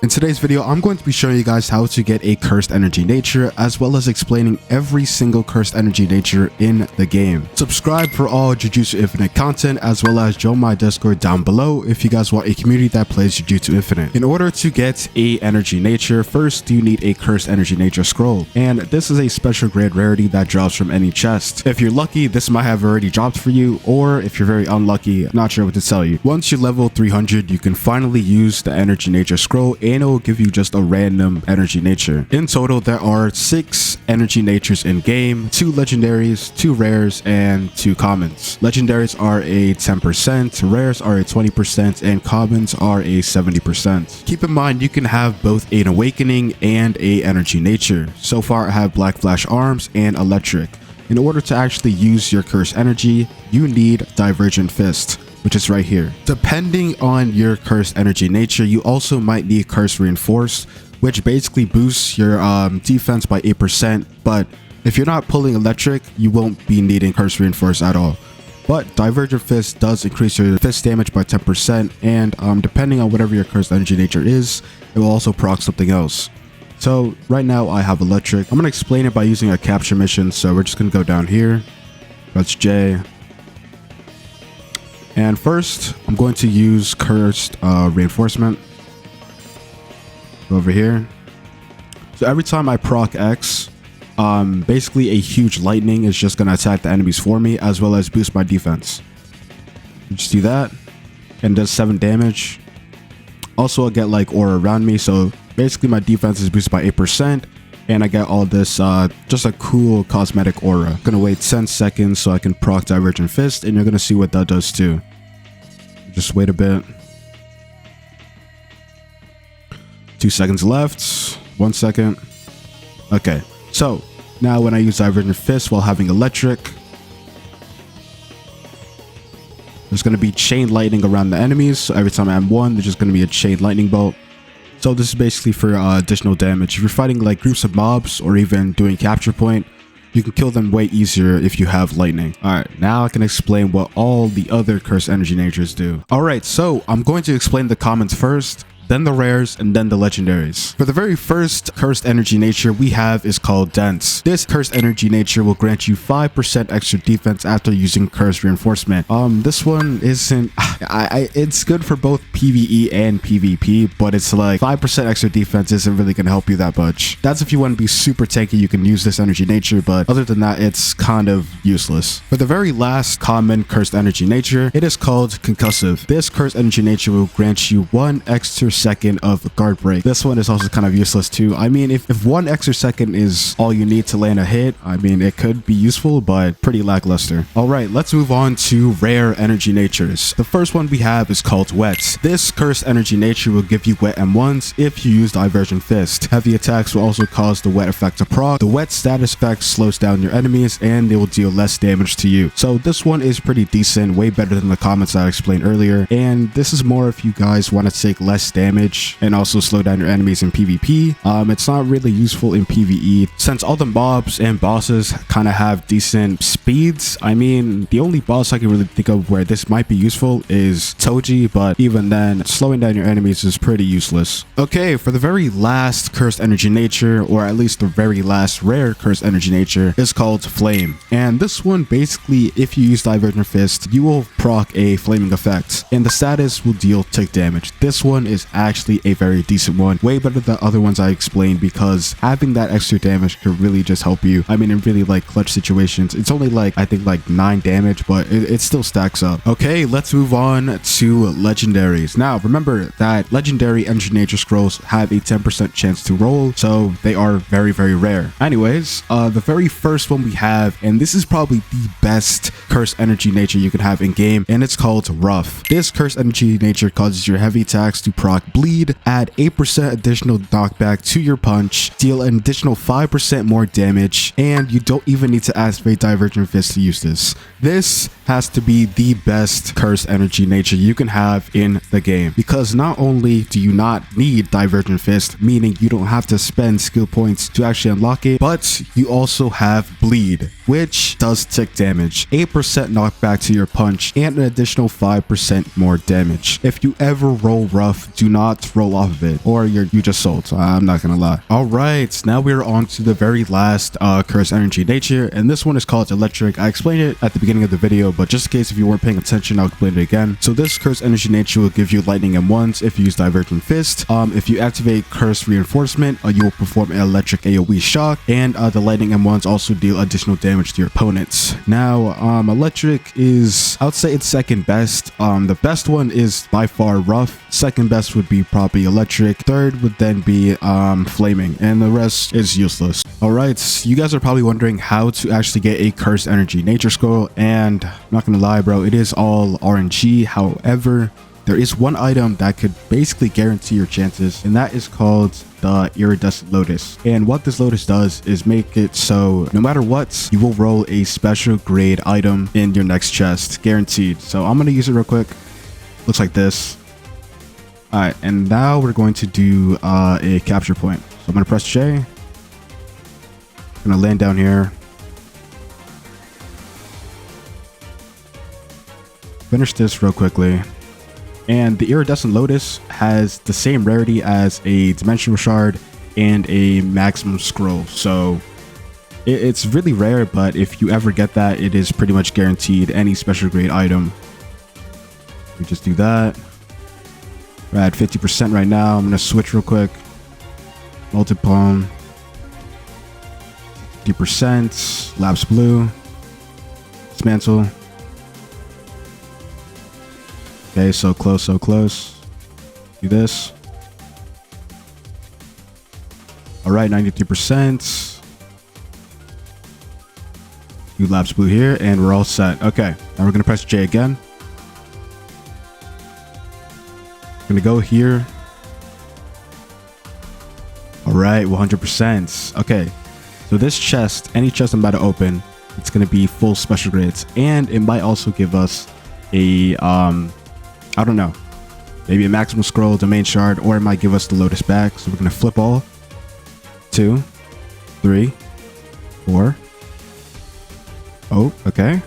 In today's video, I'm going to be showing you guys how to get a cursed energy nature, as well as explaining every single cursed energy nature in the game. Subscribe for all Jujutsu Infinite content, as well as join my Discord down below if you guys want a community that plays Jujutsu Infinite. In order to get a energy nature, first you need a cursed energy nature scroll, and this is a special grade rarity that drops from any chest. If you're lucky, this might have already dropped for you, or if you're very unlucky, not sure what to tell you. Once you level 300, you can finally use the energy nature scroll, and it will give you just a random energy nature. In total, there are 6 energy natures in game, 2 legendaries, 2 rares, and 2 commons. Legendaries are a 10%, rares are a 20%, and commons are a 70%. Keep in mind, you can have both an awakening and a energy nature. So far, I have Black Flash Arms and Electric. In order to actually use your cursed energy, you need Divergent Fist, which is right here. Depending on your cursed energy nature, you also might need Curse Reinforced, which basically boosts your defense by 8%, but if you're not pulling Electric, you won't be needing Curse Reinforced at all. But Divergent Fist does increase your fist damage by 10%, and depending on whatever your cursed energy nature is, it will also proc something else. So right now I have Electric. I'm going to explain it by using a capture mission, so we're just going to go down here. That's J. And first, I'm going to use Cursed Reinforcement over here. So every time I proc X, basically a huge lightning is just going to attack the enemies for me, as well as boost my defense. Just do that, and does 7 damage. Also, I get like aura around me, so basically my defense is boosted by 8%. And I get all this, just a cool cosmetic aura. Gonna wait 10 seconds so I can proc Divergent Fist, and you're gonna see what that does too. Just wait a bit. 2 seconds left. 1 second. Okay, so now when I use Divergent Fist while having Electric, there's gonna be chain lightning around the enemies. So every time I have one, there's just gonna be a chain lightning bolt. So this is basically for additional damage. If you're fighting like groups of mobs or even doing capture point, you can kill them way easier if you have lightning. Alright, now I can explain what all the other cursed energy natures do. Alright, so I'm going to explain the commons first, then the rares, and then the legendaries. For the very first cursed energy nature we have is called Dense. This cursed energy nature will grant you 5% extra defense after using Curse Reinforcement. This one isn't... it's good for both PvE and PvP, but it's like 5% extra defense isn't really going to help you that much. That's if you want to be super tanky, you can use this energy nature, but other than that, it's kind of useless. For the very last common cursed energy nature, it is called Concussive. This cursed energy nature will grant you 1 extra second of guard break. This one is also kind of useless too. I mean, if 1 extra second is all you need to land a hit, I mean, it could be useful, but pretty lackluster. All right, let's move on to rare energy natures. The first one we have is called Wet. This cursed energy nature will give you Wet M1s if you use Divergent Fist. Heavy attacks will also cause the Wet effect to proc. The Wet status effect slows down your enemies, and they will deal less damage to you. So this one is pretty decent, way better than the comments I explained earlier, and this is more if you guys want to take less damage and also slow down your enemies in PvP. It's not really useful in PvE since all the mobs and bosses kind of have decent speeds. I mean, the only boss I can really think of where this might be useful is Toji, but even then, slowing down your enemies is pretty useless. Okay, for the very last cursed energy nature, or at least the very last rare cursed energy nature, is called Flame. And this one, basically, if you use Divergent Fist, you will proc a flaming effect, and the status will deal tick damage. This one is actually a very decent one, way better than the other ones I explained, because having that extra damage could really just help you. I mean, in really like clutch situations. It's only like, I think like 9 damage, but it still stacks up. Okay, let's move on to legendaries. Now, remember that legendary energy nature scrolls have a 10% chance to roll, so they are very, very rare. Anyways, the very first one we have, and this is probably the best cursed energy nature you can have in game, and it's called Rough. This cursed energy nature causes your heavy attacks to proc bleed, add 8% additional knockback to your punch, deal an additional 5% more damage, and you don't even need to activate Divergent Fist to use this. This has to be the best cursed energy nature you can have in the game, because not only do you not need Divergent Fist, meaning you don't have to spend skill points to actually unlock it, but you also have Bleed, which does tick damage, 8% knockback to your punch, and an additional 5% more damage. If you ever roll rough, do not roll off of it, or you just sold. I'm not gonna lie. All right, now we're on to the very last curse energy nature, and this one is called electric. I explained it at the beginning of the video, but just in case if you weren't paying attention, I'll explain it again. So this curse energy nature will give you lightning M1s if you use divergent fist. If you activate curse reinforcement, you will perform an electric AoE shock, and the lightning M1s also deal additional damage to your opponents. Now electric is, I would say it's second best. The best one is by far rough. Second best would be probably electric. Third would then be flaming, and the rest is useless. All right, you guys are probably wondering how to actually get a curse energy nature scroll, and I'm not gonna lie, bro, it is all RNG. However, there is one item that could basically guarantee your chances, and that is called the iridescent lotus. And what this lotus does is make it so no matter what, you will roll a special grade item in your next chest, guaranteed. So I'm gonna use it real quick. Looks like this. All right, and now we're going to do a capture point. So I'm gonna press J. I'm gonna land down here. Finish this real quickly. And the iridescent lotus has the same rarity as a dimensional shard and a maximum scroll. So it's really rare, but if you ever get that, it is pretty much guaranteed any special grade item. We just do that. We're at 50% right now. I'm gonna switch real quick. Multi-palm. 50%. Lapse blue. Dismantle. Okay, so close, so close. Do this. All right, 93%. Do lapse blue here, and we're all set. Okay, now we're gonna press J again. Gonna go here. All right, 100%. Okay, so this chest, any chest I'm about to open, it's gonna be full special grades, and it might also give us a I don't know, maybe a maximum scroll, domain shard, or it might give us the lotus back. So we're gonna flip all. 2, 3, 4. Oh, okay.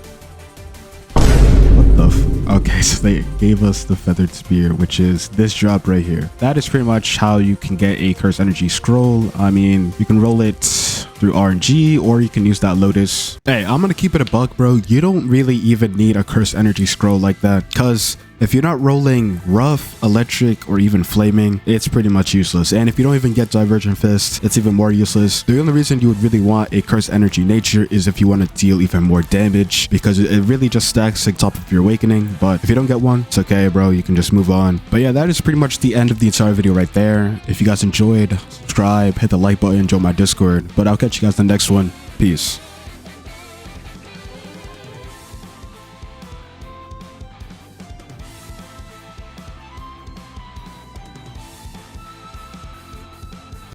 What the okay, so they gave us the feathered spear, which is this drop right here. That is pretty much how you can get a curse energy scroll. I mean, you can roll it through RNG, or you can use that lotus. Hey, I'm gonna keep it a buck, bro. You don't really even need a curse energy scroll like that, because if you're not rolling rough, electric, or even flaming, it's pretty much useless. And if you don't even get divergent fist, it's even more useless. The only reason you would really want a curse energy nature is if you want to deal even more damage, because it really just stacks on top of your awakening. But if you don't get one, it's okay, bro. You can just move on. But yeah, that is pretty much the end of the entire video right there. If you guys enjoyed, subscribe, hit the like button, join my Discord. But I'll catch you guys in the next one. Peace.